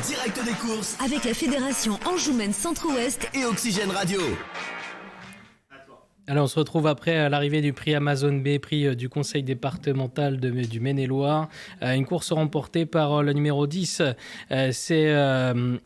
direct des courses avec la fédération Anjoumen Centre-Ouest et Oxygène Radio. Alors on se retrouve après l'arrivée du prix Amazon B, prix du conseil départemental du Maine-et-Loire. Une course remportée par le numéro 10. C'est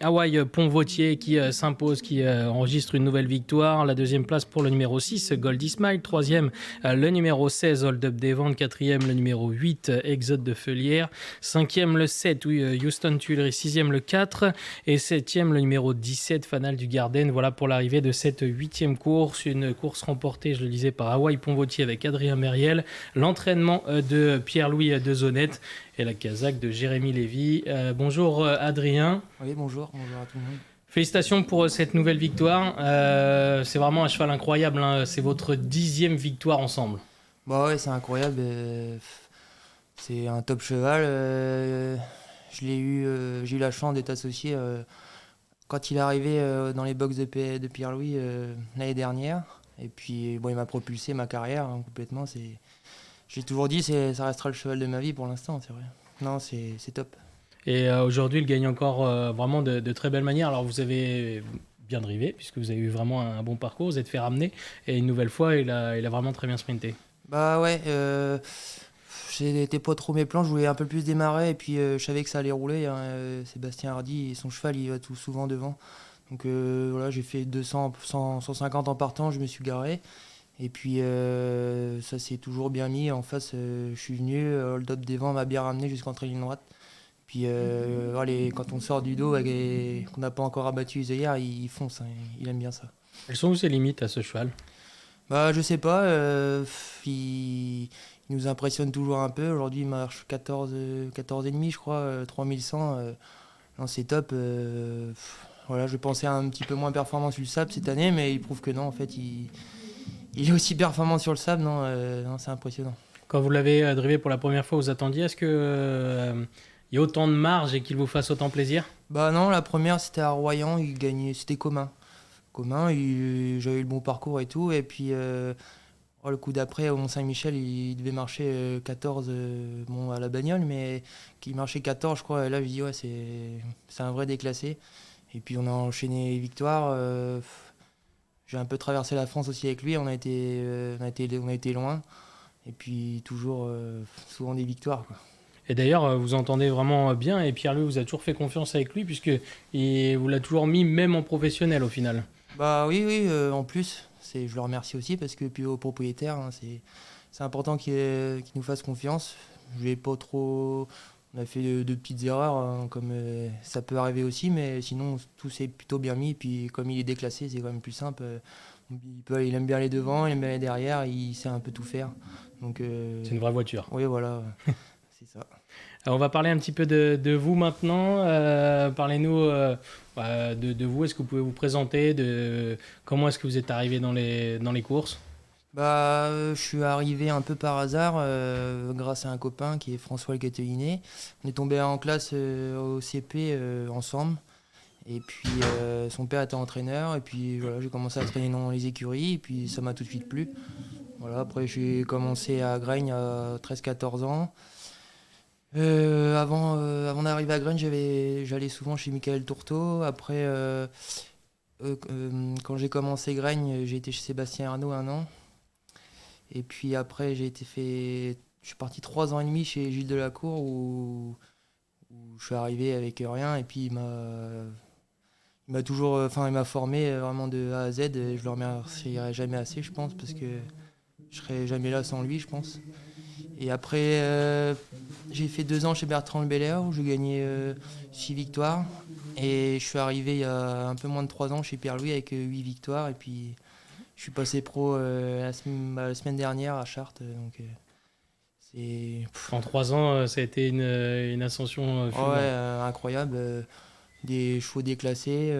Hawaii Pont-Vautier qui s'impose, qui enregistre une nouvelle victoire. La deuxième place pour le numéro 6, Goldie Smile. Troisième, le numéro 16, Hold Up des Ventes. Quatrième, le numéro 8, Exode de Feulière. Cinquième, le 7, Houston Tuileries. Sixième, le 4. Et septième, le numéro 17, Fanal du Garden. Voilà pour l'arrivée de cette huitième course. Une course remportée, je le disais, par Hawaii Pont-Vautier avec Adrien Mériel, l'entraînement de Pierre-Louis Dezonnette et la casaque de Jérémy Lévy. Bonjour Adrien. Oui, bonjour à tout le monde. Félicitations pour cette nouvelle victoire. C'est vraiment un cheval incroyable, hein. C'est votre 10e victoire ensemble. Bah ouais, c'est incroyable. C'est un top cheval. J'ai eu la chance d'être associé quand il est arrivé dans les box de Pierre-Louis l'année dernière. Et puis bon, il m'a propulsé ma carrière complètement. J'ai toujours dit ça restera le cheval de ma vie pour l'instant, c'est vrai. Non, c'est top. Et aujourd'hui, il gagne encore vraiment de très belle manière. Alors vous avez bien drivé, puisque vous avez eu vraiment un bon parcours, vous êtes fait ramener. Et une nouvelle fois, il a vraiment très bien sprinté. Bah ouais, c'était pas trop mes plans, je voulais un peu plus démarrer. Et puis je savais que ça allait rouler. Sébastien Hardy, son cheval, il va tout souvent devant. Donc voilà, j'ai fait 200, 150 en partant, je me suis garé. Et puis ça s'est toujours bien mis. En face, je suis venu, Hold Up des Vents m'a bien ramené jusqu'entrée ligne droite. Puis quand on sort du dos et qu'on n'a pas encore abattu les œillères, il fonce, hein, il aime bien ça. Quelles sont ses limites à ce cheval ? Bah je sais pas, il nous impressionne toujours un peu. Aujourd'hui il marche 14,5 je crois, 3100. Non, c'est top. Voilà, je pensais un petit peu moins performant sur le sable cette année, mais il prouve que non, en fait, il est aussi performant sur le sable. Non, c'est impressionnant. Quand vous l'avez drivé pour la première fois, vous attendiez à ce qu'il y ait autant de marge et qu'il vous fasse autant plaisir ? Bah non, la première c'était à Royan, il gagnait, c'était commun. J'avais eu le bon parcours et tout, et puis le coup d'après au Mont-Saint-Michel, il devait marcher 14 à la bagnole, mais qu'il marchait 14 je crois, et là je dis ouais, c'est un vrai déclassé. Et puis on a enchaîné les victoires. J'ai un peu traversé la France aussi avec lui. On a été loin. Et puis toujours souvent des victoires, quoi. Et d'ailleurs, vous entendez vraiment bien. Et Pierre-Louis vous a toujours fait confiance avec lui, puisque vous l'a toujours mis même en professionnel au final. Bah oui, en plus. Je le remercie aussi parce que puis au propriétaire, hein, c'est important qu'il nous fasse confiance. Je vais pas trop... On a fait de petites erreurs, hein, comme ça peut arriver aussi, mais sinon tout s'est plutôt bien mis. Puis comme il est déclassé, c'est quand même plus simple. Il aime bien les devants, il aime bien les derrière, il sait un peu tout faire. Donc, c'est une vraie voiture. Oui, voilà, c'est ça. Alors, on va parler un petit peu de vous maintenant. Parlez-nous de vous. Est-ce que vous pouvez vous présenter, comment est-ce que vous êtes arrivé dans les courses ? Bah, je suis arrivé un peu par hasard grâce à un copain qui est François Lecatelinet. On est tombé en classe au CP ensemble. Et puis son père était entraîneur. Et puis voilà, j'ai commencé à traîner dans les écuries. Et puis ça m'a tout de suite plu. Voilà, après j'ai commencé à Graigne à 13-14 ans. Avant d'arriver à Graigne, j'allais souvent chez Michael Tourteau. Après, quand j'ai commencé Graigne, j'ai été chez Sébastien Arnaud 1 an. Et puis après, je suis parti 3 ans et demi chez Gilles Delacour où je suis arrivé avec rien. Et puis il m'a formé vraiment de A à Z. Et je le remercierai jamais assez, je pense, parce que je serais jamais là sans lui, je pense. Et après, j'ai fait 2 ans chez Bertrand Le Belair où j'ai gagné 6 victoires. Et je suis arrivé il y a un peu moins de 3 ans chez Pierre-Louis avec 8 victoires. Et puis je suis passé pro la semaine dernière à Chartres. En 3 ans, ça a été une ascension fulgurante. Ouais, incroyable. Des chevaux déclassés,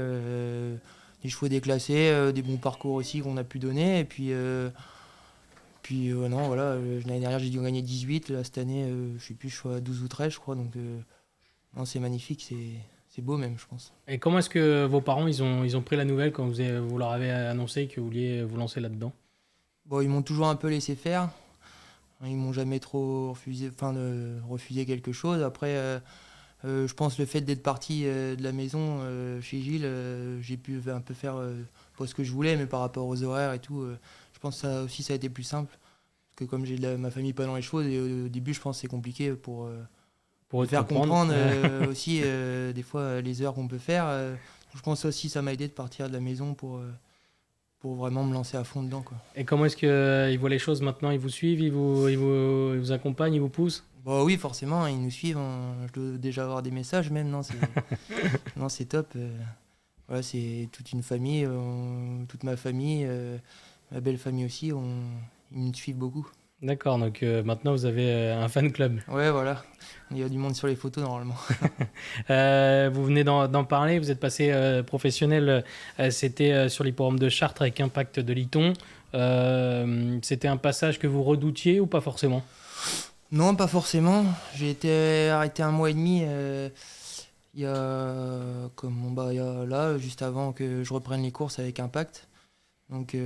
des bons parcours aussi qu'on a pu donner. Et puis non, voilà, l'année dernière j'ai dû en gagner 18. Là, cette année, je sais plus, je suis à 12 ou 13, je crois. Donc non, c'est magnifique, c'est beau même, je pense. Et comment est-ce que vos parents ils ont pris la nouvelle quand vous leur avez annoncé que vous vouliez vous lancer là-dedans ? Bon, ils m'ont toujours un peu laissé faire. Ils m'ont jamais trop refusé quelque chose. Après, Je pense le fait d'être parti de la maison chez Gilles, j'ai pu un peu faire pas ce que je voulais, mais par rapport aux horaires et tout, je pense que ça aussi ça a été plus simple. Parce que comme j'ai ma famille pas dans les chevaux, et au début je pense que c'est compliqué Pour me te faire comprendre. comprendre aussi des fois les heures qu'on peut faire. Je pense aussi ça m'a aidé de partir de la maison pour vraiment me lancer à fond dedans, quoi. Et comment est-ce qu'ils voient les choses maintenant? Ils vous suivent, ils vous accompagnent, ils vous poussent? Bah oui, forcément, ils nous suivent. Je dois déjà avoir des messages même. Non, non, c'est top. Voilà, c'est toute une famille, toute ma famille, ma belle famille aussi. Ils me suivent beaucoup. D'accord, donc maintenant vous avez un fan club. Ouais, voilà. Il y a du monde sur les photos normalement. Vous venez d'en parler, vous êtes passé professionnel, c'était sur l'hipporome de Chartres avec Impact de Liton. C'était un passage que vous redoutiez ou pas forcément? Non, pas forcément. J'ai été arrêté 1 mois et demi. Il y a, il y a là, juste avant que je reprenne les courses avec Impact. Donc,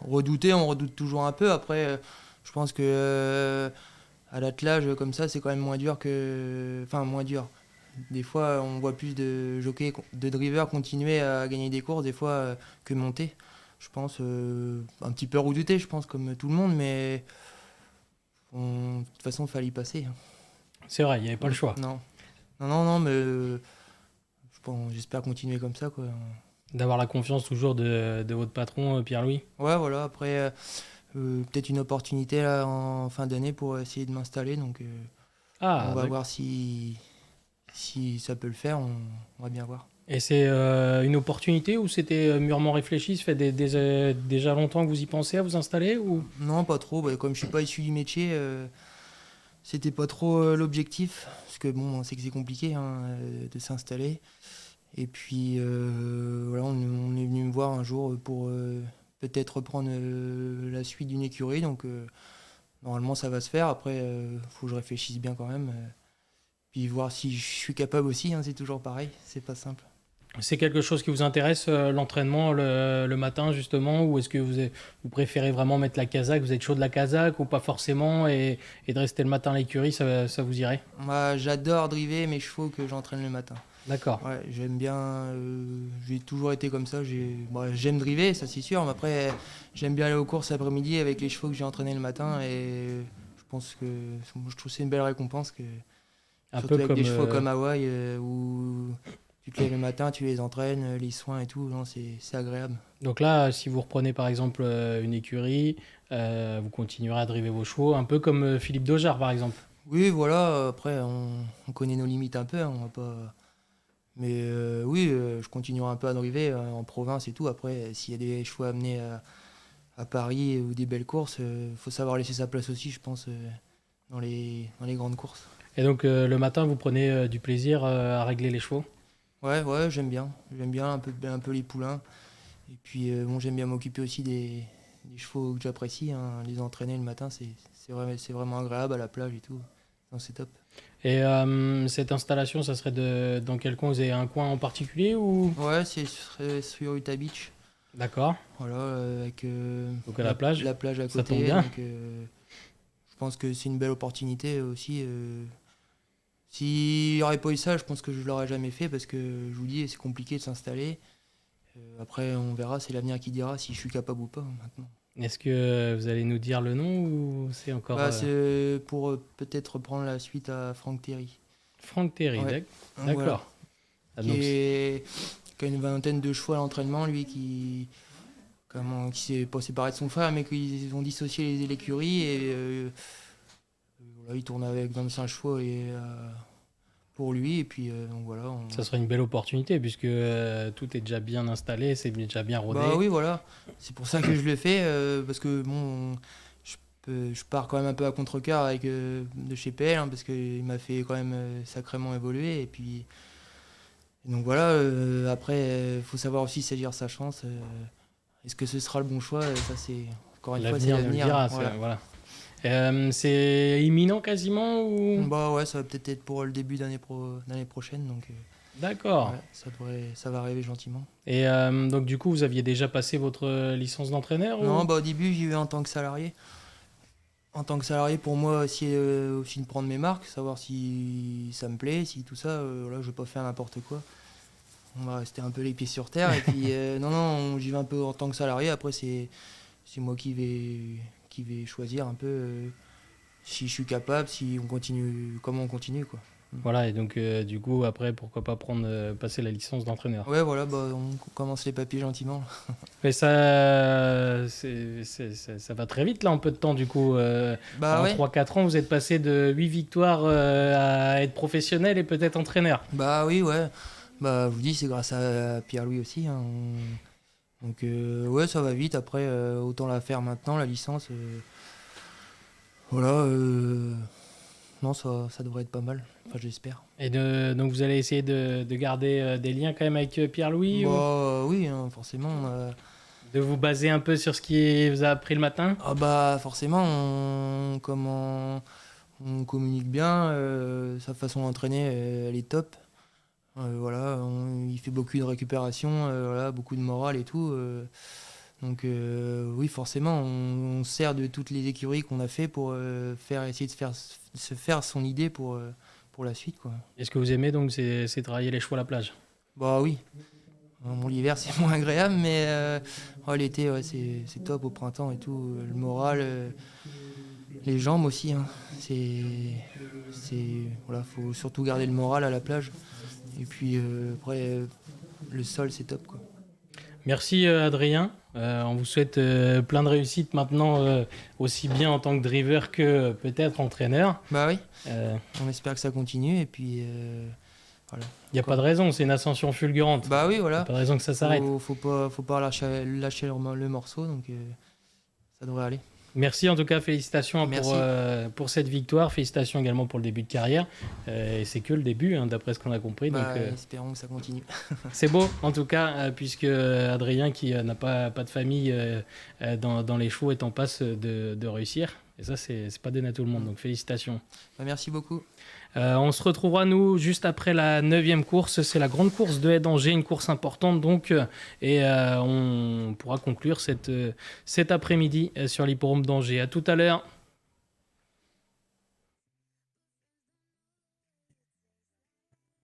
redouter, on redoute toujours un peu. Après, je pense que à l'attelage, comme ça, c'est quand même moins dur que. Enfin, moins dur. Des fois, on voit plus de jockeys, de drivers continuer à gagner des courses, des fois, que monter. Je pense, un petit peu redouté, je pense, comme tout le monde, mais de toute façon, il fallait y passer. C'est vrai, il n'y avait pas le choix. Non. Non, mais j'espère continuer comme ça, quoi. D'avoir la confiance toujours de votre patron, Pierre-Louis. Ouais, voilà, après, peut-être une opportunité là, en fin d'année pour essayer de m'installer, donc on va voir si ça peut le faire, on va bien voir. Et c'est une opportunité ou c'était mûrement réfléchi? Ça fait déjà longtemps que vous y pensez à vous installer ou... Non, pas trop, bah, comme je suis pas issu du métier, c'était pas trop l'objectif, parce que bon, on sait que c'est compliqué hein, de s'installer. Et puis voilà, on est venu me voir un jour pour peut-être reprendre la suite d'une écurie, donc normalement ça va se faire. Après, faut que je réfléchisse bien quand même. Puis voir si je suis capable aussi, hein, c'est toujours pareil, c'est pas simple. C'est quelque chose qui vous intéresse, l'entraînement le matin justement, ou est-ce que vous préférez vraiment mettre la casaque, vous êtes chaud de la casaque ou pas forcément, et de rester le matin à l'écurie, ça vous irait? Moi, j'adore driver mes chevaux que j'entraîne le matin. D'accord. Ouais, j'aime bien, j'ai toujours été comme ça, j'aime driver, ça c'est sûr, mais après j'aime bien aller aux courses l'après-midi avec les chevaux que j'ai entraînés le matin, et je pense que je trouve que c'est une belle récompense, Un surtout peu avec comme des chevaux comme Hawaï où tu te lèves le matin, tu les entraînes, les soins et tout, non, c'est agréable. donc là, si vous reprenez par exemple une écurie, vous continuerez à driver vos chevaux, un peu comme Philippe Dojar par exemple. Oui, voilà, après on connaît nos limites un peu, hein, on va pas... Mais oui, je continuerai un peu à driver en province et tout. Après, s'il y a des chevaux à amener à Paris ou des belles courses, faut savoir laisser sa place aussi, je pense, dans les grandes courses. Et donc le matin, vous prenez du plaisir à régler les chevaux? Ouais, j'aime bien. J'aime bien un peu les poulains. Et puis, bon, j'aime bien m'occuper aussi des chevaux que j'apprécie, hein. Les entraîner le matin, c'est vraiment agréable à la plage et tout. Non, c'est top. Et cette installation, ça serait dans quel coin? Vous avez un coin en particulier ou... Ouais, c'est sur Utah Beach. D'accord. Voilà, avec Donc à la plage, la plage à ça côté. tombe bien. Donc, je pense que c'est une belle opportunité aussi. S'il n'y aurait pas eu ça, je pense que je ne l'aurais jamais fait parce que je vous dis, c'est compliqué de s'installer. Après, on verra, c'est l'avenir qui dira si je suis capable ou pas maintenant. Est-ce que vous allez nous dire le nom ou c'est encore C'est pour peut-être reprendre la suite à Franck Terry. Franck Terry? Ouais. D'accord. Voilà. Ah, donc, Qui a une vingtaine de chevaux à l'entraînement, lui qui s'est pas séparé de son frère, mais qu'ils ont dissocié l'écurie et voilà, il tourne avec 25 chevaux pour lui. Et puis donc voilà. ça serait une belle opportunité puisque tout est déjà bien installé, c'est déjà bien rodé. Bah oui, voilà. C'est pour ça que je le fais, parce que bon, je pars quand même un peu à contre-cœur avec de chez PL, hein, parce qu'il m'a fait quand même sacrément évoluer. Et puis donc voilà, après, il faut savoir aussi saisir sa chance. Est-ce que ce sera le bon choix? Ça, c'est encore une fois, c'est L'avenir nous le l'avenir. dira. Voilà. Voilà. C'est imminent quasiment ou... Bah ouais, ça va peut-être être pour le début d'année prochaine, donc D'accord. ouais, ça va arriver gentiment. Et donc du coup, vous aviez déjà passé votre licence d'entraîneur Non, ou... bah au début, j'y vais en tant que salarié. En tant que salarié, pour moi, aussi, aussi de prendre mes marques, savoir si ça me plaît, si tout ça, voilà, je vais pas faire n'importe quoi. On va rester un peu les pieds sur terre. Et puis, non, j'y vais un peu en tant que salarié. Après, c'est moi qui vais choisir un peu si je suis capable, si on continue, comment on continue, quoi. Voilà, et donc du coup, après, pourquoi pas passer la licence d'entraîneur. Ouais, voilà, bah, on commence les papiers gentiment. Mais ça va très vite là en peu de temps du coup. Bah En ouais, 3-4 ans, vous êtes passé de 8 victoires à être professionnel et peut-être entraîneur. bah oui, ouais. Bah, je vous dis, c'est grâce à Pierre-Louis aussi, hein. Donc, ouais, ça va vite. Après, autant la faire maintenant, la licence. Voilà, non, ça devrait être pas mal. Enfin, j'espère. Donc vous allez essayer de garder des liens quand même avec Pierre-Louis Bah, ou oui, hein, forcément. de vous baser un peu sur ce qu'il vous a appris le matin? Ah bah, forcément, on communique bien. Sa façon d'entraîner, elle est top. Voilà, il fait beaucoup de récupération, voilà, beaucoup de morale et tout. Donc oui, forcément, on se sert de toutes les écuries qu'on a fait pour essayer de se faire son idée pour la suite, quoi. Et ce que vous aimez donc c'est travailler les chevaux à la plage. Bah oui. Bon, l'hiver c'est moins agréable, mais l'été ouais, c'est top au printemps et tout. Le moral, les jambes aussi, hein. Voilà, faut surtout garder le moral à la plage. Et puis après, le sol c'est top, quoi. Merci Adrien. On vous souhaite plein de réussite maintenant, aussi bien en tant que driver que peut-être entraîneur. Bah oui, Euh, on espère que ça continue et puis voilà. Il n'y a pas de raison, c'est une ascension fulgurante. Bah oui, Il n'y a voilà. pas de raison que ça s'arrête. Faut pas lâcher le morceau, donc ça devrait aller. Merci en tout cas, félicitations Merci. pour cette victoire. Félicitations également pour le début de carrière. Et c'est que le début, hein, d'après ce qu'on a compris. Bah, Donc, espérons que ça continue. c'est beau en tout cas, puisque Adrien, qui n'a pas de famille dans les chevaux, est en passe de réussir. Et ça, c'est pas donné à tout le monde. Donc félicitations. Bah, merci beaucoup. On se retrouvera, nous, juste après la 9e course. C'est la grande course de Haie d'Angers, une course importante, donc. Et on pourra conclure cet après-midi sur l'hippodrome d'Angers. À tout à l'heure.